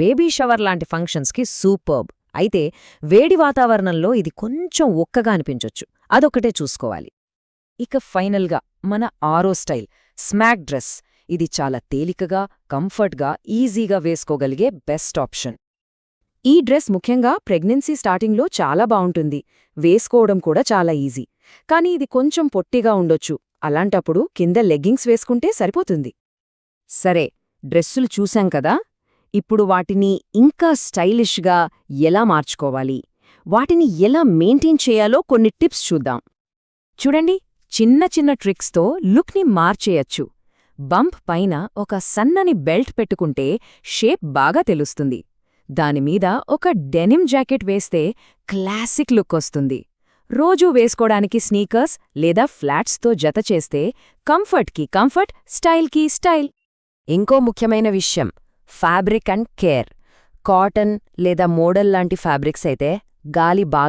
Baby shower లాంటి ఫంక్షన్స్కి superb. అయితే వేడి వాతావరణంలో ఇది కొంచెం ఒక్కగా అనిపించొచ్చు. అదొక్కటే చూసుకోవాలి. ఇక ఫైనల్గా మన ఆరో స్టైల్ స్మాక్ డ్రెస్. ఇది చాలా తేలికగా, కంఫర్ట్గా, ఈజీగా వేసుకోగలిగే బెస్ట్ ఆప్షన్. ఈ డ్రెస్ ముఖ్యంగా ప్రెగ్నెన్సీ స్టార్టింగ్లో చాలా బావుంటుంది. వేసుకోవడం కూడా చాలా ఈజీ. కానీ ఇది కొంచెం పొట్టిగా ఉండొచ్చు. అలాంటప్పుడు కింద లెగ్గింగ్స్ వేసుకుంటే సరిపోతుంది. సరే, డ్రెస్సులు చూశాం కదా. ఇప్పుడు వాటిని ఇంకా స్టైలిష్గా ఎలా మార్చుకోవాలి, వాటిని ఎలా మెయింటైన్ చేయాలో కొన్ని టిప్స్ చూద్దాం. చూడండి, చిన్న చిన్న ట్రిక్స్తో లుక్ని మార్చేయచ్చు. బంప్ పైన ఒక సన్నని బెల్ట్ పెట్టుకుంటే షేప్ బాగా తెలుస్తుంది. దానిమీద ఒక డెనిమ్ జాకెట్ వేస్తే క్లాసిక్ లుక్ వస్తుంది. రోజూ వేసుకోడానికి స్నీకర్స్ లేదా ఫ్లాట్స్తో జతచేస్తే కంఫర్ట్కి కంఫర్ట్, స్టైల్కి స్టైల్. ఇంకో ముఖ్యమైన విషయం ఫ్యాబ్రిక్ అండ్ కేర్. కాటన్ లేదా మోడల్ లాంటి ఫ్యాబ్రిక్స్ అయితే గాలి బాగా